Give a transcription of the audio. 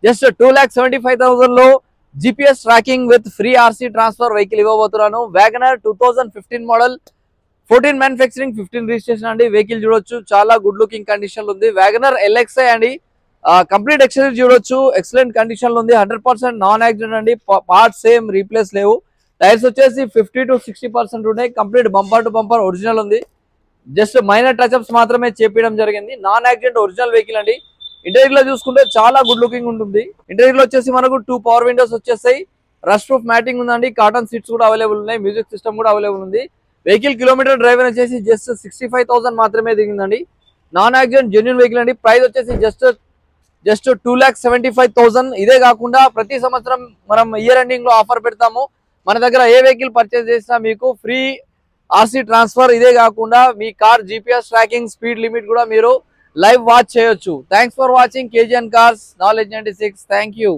Just 2,75,000 లో GPS tracking with free RC transfer vehicle ఇవ్వబోతున్నాను. Wagon R 2015 model, 14 manufacturing, 15 registration అండి. Vehicle చూడొచ్చు, చాలా గుడ్ లుకింగ్ కండిషన్ లో ఉంది. వ్యాగనర్ LXI అండి. కంప్లీట్ ఎక్స్చేంజ్ చూడొచ్చు, ఎక్సలెంట్ కండిషన్ లో ఉంది. 100% నాన్ యాక్సిడెంట్ అండి. పార్ట్స్ సేమ్ రీప్లేస్ లేవు. టైర్స్ వచ్చేసి 50 to 60% ఉన్నాయి. Complete bumper to bumper original ఉంది. జస్ట్ మైనర్ టచ్అప్స్ మాత్రమే చేపించడం జరిగింది. నాన్ యాక్సిడెంట్ ఒరిజినల్ వెహికల్ అండి. ఇంటీరియర్ లో చూసుకుంటే చాలా గుడ్ లుకింగ్ ఉంటుంది. ఇంటీరియర్ లో వచ్చేసి మనకు 2 పవర్ విండోస్ వచ్చేస్తాయి. రష్ ప్రూఫ్ మ్యాటింగ్ ఉందండి. కాటన్ సీట్స్ కూడా అవైలబుల్ ఉన్నాయి. మ్యూజిక్ సిస్టమ్ కూడా అవైలబుల్ ఉంది. వెహికల్ కిలోమీటర్ డ్రైవ్ వచ్చేసి జస్ట్ 65,000 మాత్రమే దిగిందండి. నాన్ యాక్సిడెంట్ జెన్యూన్ వెహికల్ అండి. ప్రైస్ వచ్చేసి జస్ట్ 2,75,000. ఇదే కాకుండా ప్రతి సంవత్సరం మనం ఇయర్ ఎండింగ్ లో ఆఫర్ పెడతాము. మన దగ్గర ఏ వెహికల్ పర్చేస్ చేసినా మీకు ఫ్రీ RC ట్రాన్స్ఫర్. ఇదే కాకుండా మీ car GPS tracking, speed limit కూడా మీరు లైవ్ వాచ్ చేయొచ్చు. థ్యాంక్స్ ఫర్ వాచింగ్ KGN కార్స్, Knowledge 96. Thank you.